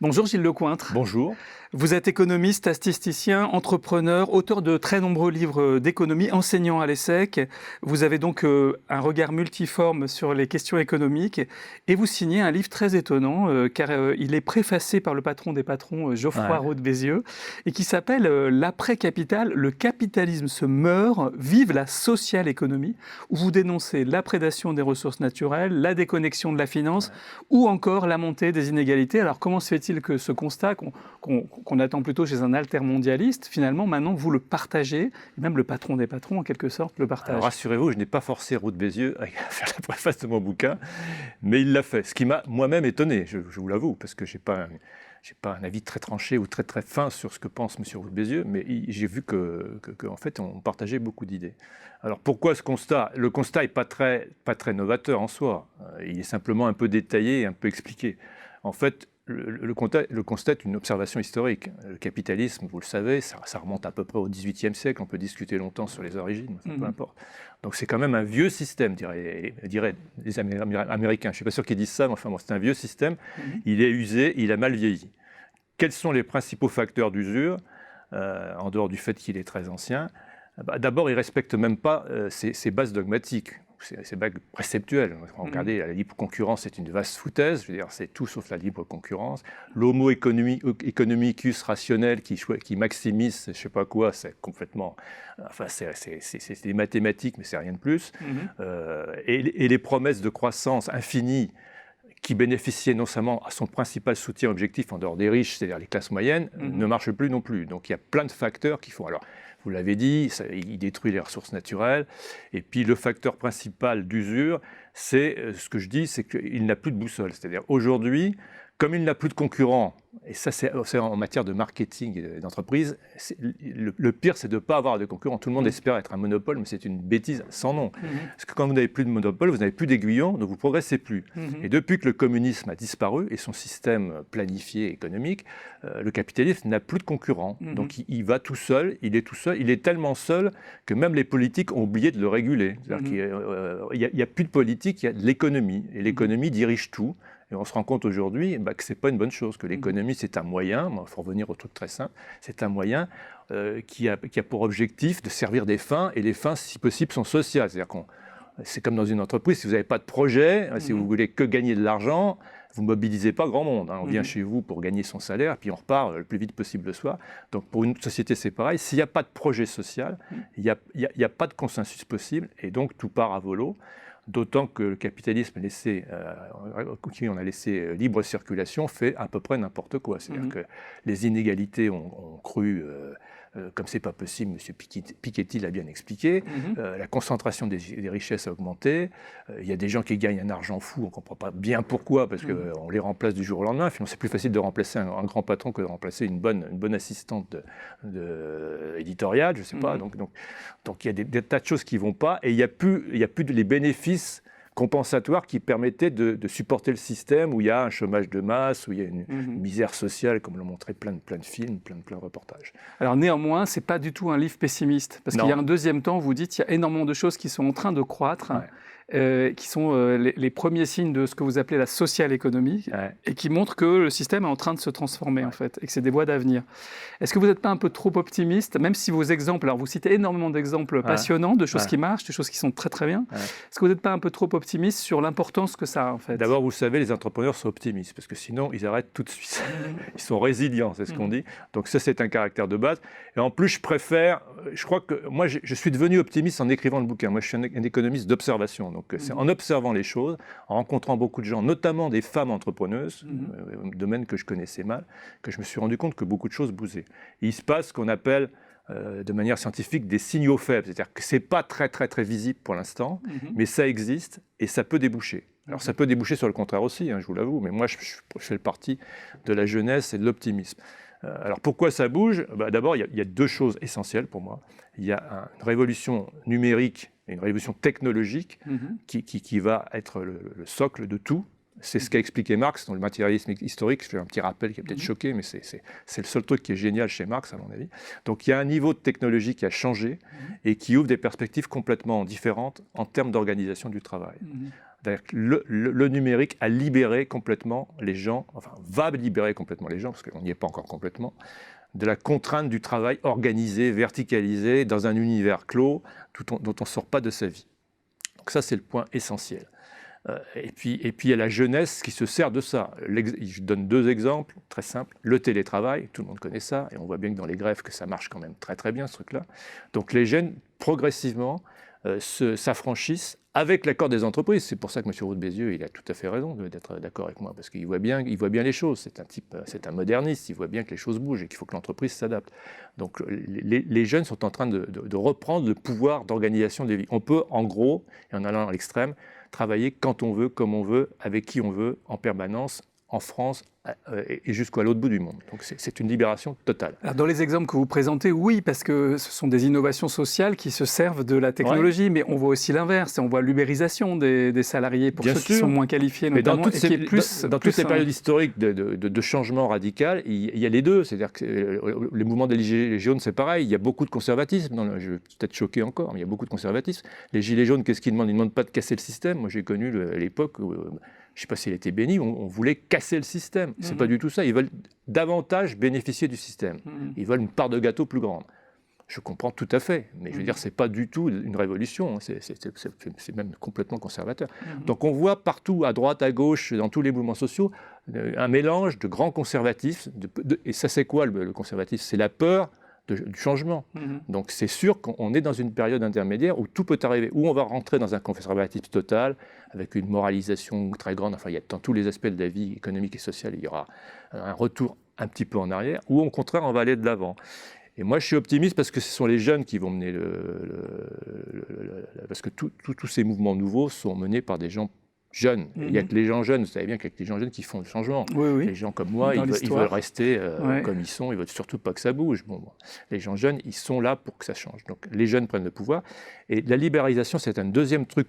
Bonjour Gilles Lecointre. Bonjour. Vous êtes économiste, statisticien, entrepreneur, auteur de très nombreux livres d'économie, enseignant à l'ESSEC. Vous avez donc un regard multiforme sur les questions économiques et vous signez un livre très étonnant car il est préfacé par le patron des patrons, Geoffroy Roux de Bézieux, et qui s'appelle L'après-capital, le capitalisme se meurt, vive la social économie, où vous dénoncez la prédation des ressources naturelles, la déconnexion de la finance ou encore la montée des inégalités. Alors comment se fait-il que ce constat qu'on attend plutôt chez un altermondialiste, finalement, maintenant, vous le partagez, et même le patron des patrons, en quelque sorte, le partage. Alors, rassurez-vous, je n'ai pas forcé Roux de Bézieux à faire la préface de mon bouquin, mais il l'a fait, ce qui m'a moi-même étonné, je vous l'avoue, parce que je n'ai pas un avis très tranché ou très fin sur ce que pense M. Roux de Bézieux, mais j'ai vu qu'en fait, on partageait beaucoup d'idées. Alors, pourquoi ce constat? Le constat n'est pas très novateur en soi, il est simplement un peu détaillé et un peu expliqué. En fait, le constat est une observation historique. Le capitalisme, vous le savez, ça remonte à peu près au XVIIIe siècle. On peut discuter longtemps sur les origines, peu importe. Donc c'est quand même un vieux système, diraient les Américains. Je ne suis pas sûr qu'ils disent ça, mais enfin bon, c'est un vieux système. Il est usé, il a mal vieilli. Quels sont les principaux facteurs d'usure, en dehors du fait qu'il est très ancien? D'abord, il ne respecte même pas ses bases dogmatiques. C'est bases préceptuelles. Regardez, la libre concurrence, c'est une vaste foutaise. Je veux dire, c'est tout sauf la libre concurrence. L'homo economicus rationnel qui maximise, je ne sais pas quoi, c'est complètement... Enfin, c'est des mathématiques, mais c'est rien de plus. Et les promesses de croissance infinie qui bénéficiaient non seulement à son principal soutien objectif en dehors des riches, c'est-à-dire les classes moyennes, ne marchent plus non plus. Donc il y a plein de facteurs qui font... Alors, vous l'avez dit, il détruit les ressources naturelles. Et puis le facteur principal d'usure, c'est ce que je dis, c'est qu'il n'a plus de boussole. C'est-à-dire aujourd'hui, comme il n'a plus de concurrents, et ça c'est en matière de marketing et d'entreprise, le pire c'est de ne pas avoir de concurrents. Tout le monde espère être un monopole, mais c'est une bêtise sans nom. Parce que quand vous n'avez plus de monopole, vous n'avez plus d'aiguillon, donc vous ne progressez plus. Et depuis que le communisme a disparu, et son système planifié économique, le capitalisme n'a plus de concurrents. Donc il va tout seul, il est tout seul, il est tellement seul que même les politiques ont oublié de le réguler. C'est-à-dire qu'il n'y a plus de politique, il y a de l'économie. Et l'économie dirige tout. Et on se rend compte aujourd'hui que ce n'est pas une bonne chose, que l'économie c'est un moyen, il faut revenir au truc très simple, c'est un moyen qui a pour objectif de servir des fins, et les fins si possible sont sociales. C'est-à-dire c'est comme dans une entreprise, si vous n'avez pas de projet, si vous voulez que gagner de l'argent, vous ne mobilisez pas grand monde. On vient chez vous pour gagner son salaire, puis on repart le plus vite possible le soir. Donc pour une société c'est pareil, s'il n'y a pas de projet social, il n'y a pas de consensus possible, et donc tout part à volo. D'autant que le capitalisme qui on a laissé libre circulation fait à peu près n'importe quoi. C'est-à-dire que les inégalités ont cru, comme c'est pas possible, M. Piketty l'a bien expliqué, la concentration des richesses a augmenté, il y a des gens qui gagnent un argent fou, on ne comprend pas bien pourquoi, parce qu'on les remplace du jour au lendemain. Finalement, c'est plus facile de remplacer un grand patron que de remplacer une bonne assistante éditoriale, je ne sais pas. Donc il y a des tas de choses qui ne vont pas, et il n'y a plus les bénéfices compensatoires qui permettaient de supporter le système où il y a un chômage de masse, où il y a une misère sociale, comme l'ont montré plein de films, plein de reportages. Alors néanmoins, ce n'est pas du tout un livre pessimiste, parce qu'il y a un deuxième temps, vous dites, il y a énormément de choses qui sont en train de croître, qui sont les premiers signes de ce que vous appelez la social économie, et qui montrent que le système est en train de se transformer, en fait, et que c'est des voies d'avenir. Est-ce que vous n'êtes pas un peu trop optimiste, même si vos exemples, alors vous citez énormément d'exemples passionnants, de choses qui marchent, de choses qui sont très très bien, est-ce que vous n'êtes pas un peu trop optimiste sur l'importance que ça a, en fait? D'abord, vous savez, les entrepreneurs sont optimistes, parce que sinon, ils arrêtent tout de suite. Ils sont résilients, c'est ce qu'on dit. Donc ça, c'est un caractère de base. Et en plus, je crois que moi, je suis devenu optimiste en écrivant le bouquin. Moi, je suis un économiste d'observation. Donc c'est en observant les choses, en rencontrant beaucoup de gens, notamment des femmes entrepreneuses, domaine que je connaissais mal, que je me suis rendu compte que beaucoup de choses bougeaient. Et il se passe ce qu'on appelle de manière scientifique des signaux faibles, c'est-à-dire que ce n'est pas très visible pour l'instant, mais ça existe et ça peut déboucher. Alors ça peut déboucher sur le contraire aussi, je vous l'avoue, mais moi je fais le parti de la jeunesse et de l'optimisme. Alors pourquoi ça bouge? D'abord, il y a deux choses essentielles pour moi. Il y a une révolution numérique et une révolution technologique qui va être le socle de tout. C'est ce qu'a expliqué Marx dans le matérialisme historique. Je fais un petit rappel qui a peut-être choqué, mais c'est le seul truc qui est génial chez Marx, à mon avis. Donc il y a un niveau de technologie qui a changé et qui ouvre des perspectives complètement différentes en termes d'organisation du travail. Le numérique a libéré complètement les gens, enfin va libérer complètement les gens, parce qu'on n'y est pas encore complètement, de la contrainte du travail organisé, verticalisé, dans un univers clos, dont on ne sort pas de sa vie. Donc ça, c'est le point essentiel. Et puis il y a la jeunesse qui se sert de ça. Je donne 2 exemples très simples. Le télétravail, tout le monde connaît ça, et on voit bien que dans les greffes que ça marche quand même très très bien, ce truc-là. Donc les jeunes, progressivement, s'affranchissent avec l'accord des entreprises. C'est pour ça que M. Roux de Bézieux, il a tout à fait raison d'être d'accord avec moi, parce qu'il voit bien les choses. C'est un moderniste, il voit bien que les choses bougent et qu'il faut que l'entreprise s'adapte. Donc les jeunes sont en train de reprendre le pouvoir d'organisation des vies. On peut, en gros, et en allant à l'extrême, travailler quand on veut, comme on veut, avec qui on veut, en permanence, en France et jusqu'à l'autre bout du monde. Donc c'est une libération totale. Alors dans les exemples que vous présentez, oui, parce que ce sont des innovations sociales qui se servent de la technologie, mais on voit aussi l'inverse, on voit l'ubérisation des salariés pour ceux qui sont moins qualifiés, notamment, dans toutes ces périodes historiques de changement radical, il y a les deux. C'est-à-dire que les mouvements des Gilets jaunes, c'est pareil, il y a beaucoup de conservatisme. Je vais peut-être choquer encore, mais il y a beaucoup de conservatisme. Les Gilets jaunes, qu'est-ce qu'ils demandent? Ils ne demandent pas de casser le système. Moi, j'ai connu l'époque où, je ne sais pas s'il était béni, on voulait casser le système. C'est pas du tout ça. Ils veulent davantage bénéficier du système. Ils veulent une part de gâteau plus grande. Je comprends tout à fait, mais je veux dire, c'est pas du tout une révolution. C'est même complètement conservateur. Donc on voit partout, à droite, à gauche, dans tous les mouvements sociaux, un mélange de grands conservatismes. Et ça, c'est quoi le conservatisme? C'est la peur du changement. Donc c'est sûr qu'on est dans une période intermédiaire où tout peut arriver, où on va rentrer dans un conservatisme total, avec une moralisation très grande, enfin il y a dans tous les aspects de la vie économique et sociale, il y aura un retour un petit peu en arrière, ou au contraire on va aller de l'avant. Et moi je suis optimiste parce que ce sont les jeunes qui vont mener parce que tous ces mouvements nouveaux sont menés par des gens jeunes. Il n'y a que les gens jeunes, vous savez bien qu'il y a que les gens jeunes qui font le changement. Oui. Les gens comme moi, ils veulent rester comme ils sont, ils ne veulent surtout pas que ça bouge. Les gens jeunes, ils sont là pour que ça change. Donc les jeunes prennent le pouvoir. Et la libéralisation, c'est un deuxième truc,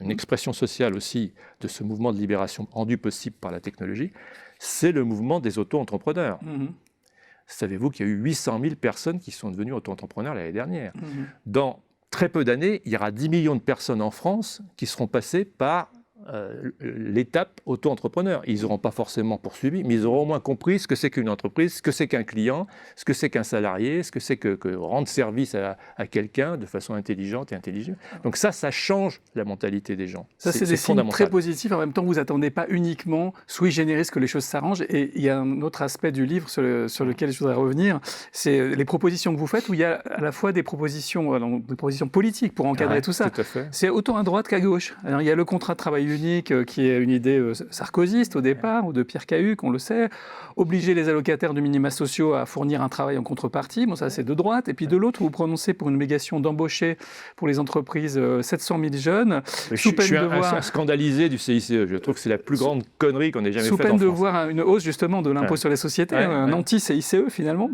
une expression sociale aussi de ce mouvement de libération rendu possible par la technologie, c'est le mouvement des auto-entrepreneurs. Savez-vous qu'il y a eu 800 000 personnes qui sont devenues auto-entrepreneurs l'année dernière? Dans très peu d'années, il y aura 10 millions de personnes en France qui seront passées par l'étape auto-entrepreneur. Ils n'auront pas forcément poursuivi, mais ils auront au moins compris ce que c'est qu'une entreprise, ce que c'est qu'un client, ce que c'est qu'un salarié, ce que c'est que rendre service à quelqu'un de façon intelligente et intelligente. Donc ça change la mentalité des gens. Ça, c'est des signes très positifs. En même temps, vous n'attendez pas uniquement sui generis que les choses s'arrangent. Et il y a un autre aspect du livre sur lequel je voudrais revenir, c'est les propositions que vous faites, où il y a à la fois des propositions politiques pour encadrer tout ça. Tout à fait. C'est autant à droite qu'à gauche. Alors, il y a le contrat de travail unique, qui est une idée sarkozyste au départ, ou de Pierre Cahuc, on le sait. Obliger les allocataires de minima sociaux à fournir un travail en contrepartie, bon, ça c'est de droite. Et puis de l'autre, vous prononcez pour une obligation d'embaucher pour les entreprises 700 000 jeunes. Je suis un scandalisé du CICE. Je trouve que c'est la plus grande connerie qu'on ait jamais faite en France. Sous peine de voir une hausse justement de l'impôt sur les sociétés, un anti-CICE finalement.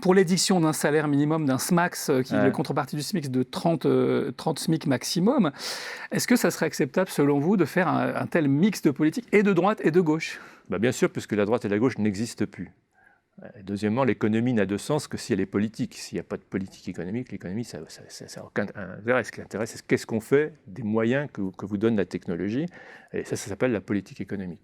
Pour l'édiction d'un salaire minimum, d'un SMAX, qui est la contrepartie du SMIC de 30 SMIC maximum, est-ce que ça serait acceptable, selon vous, de faire un tel mix de politique et de droite et de gauche? Bien sûr, puisque la droite et la gauche n'existent plus. Deuxièmement, l'économie n'a de sens que si elle est politique. S'il n'y a pas de politique économique, l'économie, ça n'a aucun intérêt. Ce qui intéresse, c'est qu'est-ce qu'on fait des moyens que vous donne la technologie. Et ça s'appelle la politique économique.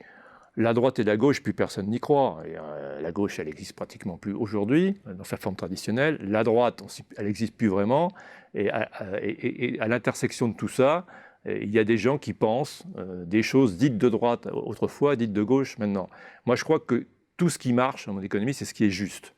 La droite et la gauche, plus personne n'y croit. Et, la gauche, elle n'existe pratiquement plus aujourd'hui, dans sa forme traditionnelle. La droite, elle n'existe plus vraiment. Et à l'intersection de tout ça, il y a des gens qui pensent des choses dites de droite autrefois, dites de gauche maintenant. Moi, je crois que tout ce qui marche dans mon économie, c'est ce qui est juste.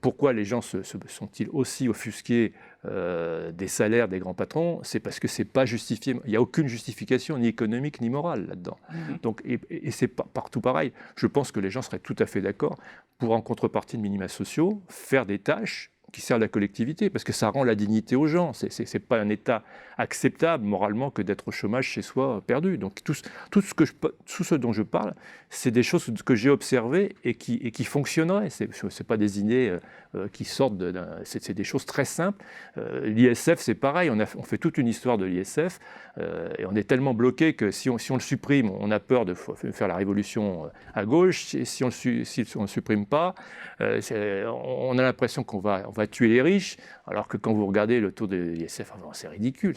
Pourquoi les gens sont-ils aussi offusqués des salaires des grands patrons? C'est parce que ce n'est pas justifié. Il n'y a aucune justification, ni économique, ni morale là-dedans. Donc, et c'est partout pareil. Je pense que les gens seraient tout à fait d'accord pour, en contrepartie de minima sociaux, faire des tâches qui servent la collectivité, parce que ça rend la dignité aux gens. Ce n'est pas un état acceptable moralement que d'être au chômage chez soi perdu. Donc tout ce dont je parle, c'est des choses que j'ai observées et qui fonctionneraient. Ce n'est pas des idées qui sortent c'est des choses très simples. L'ISF, c'est pareil, on fait toute une histoire de l'ISF et on est tellement bloqué que si on le supprime, on a peur de faire la révolution à gauche. Si on ne le supprime pas, on a l'impression qu'on va va tuer les riches, alors que quand vous regardez le taux de l'ISF, c'est ridicule.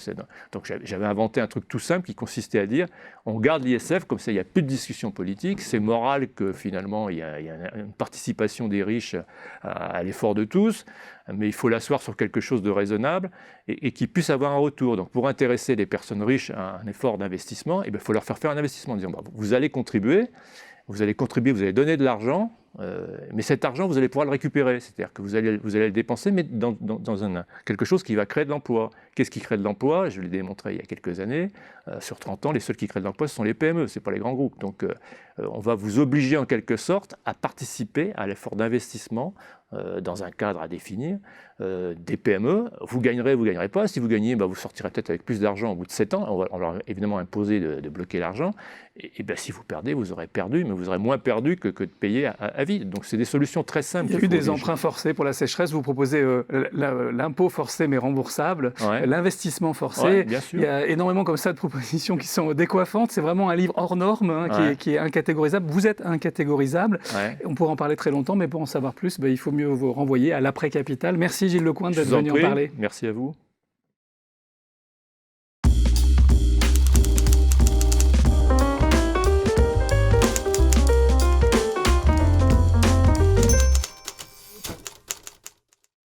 Donc j'avais inventé un truc tout simple qui consistait à dire, on garde l'ISF, comme ça il n'y a plus de discussion politique, c'est moral que finalement il y a une participation des riches à l'effort de tous, mais il faut l'asseoir sur quelque chose de raisonnable et qui puisse avoir un retour. Donc pour intéresser les personnes riches à un effort d'investissement, il faut leur faire un investissement en disant, vous allez contribuer, vous allez donner de l'argent, mais cet argent, vous allez pouvoir le récupérer. C'est-à-dire que vous allez le dépenser, mais dans quelque chose qui va créer de l'emploi. Qu'est-ce qui crée de l'emploi? Je l'ai démontré il y a quelques années. Sur 30 ans, les seuls qui créent de l'emploi, ce sont les PME, ce n'est pas les grands groupes. Donc on va vous obliger en quelque sorte à participer à l'effort d'investissement dans un cadre à définir des PME. Vous gagnerez, vous ne gagnerez pas. Si vous gagnez, vous sortirez peut-être avec plus d'argent au bout de 7 ans. On leur a évidemment imposé de bloquer l'argent. Et si vous perdez, vous aurez perdu, mais vous aurez moins perdu que de payer à vie. Donc c'est des solutions très simples. Il y a eu des emprunts forcés pour la sécheresse. Vous proposez l'impôt forcé mais remboursable, l'investissement forcé. Ouais, bien sûr. Il y a énormément comme ça de propositions qui sont décoiffantes. C'est vraiment un livre hors norme qui est incatégorisable. Vous êtes incatégorisable. Ouais. On pourrait en parler très longtemps, mais pour en savoir plus, il faut mieux vous renvoyer à l'après-capital. Merci Gilles Lecointre d'être venu en parler. Merci à vous.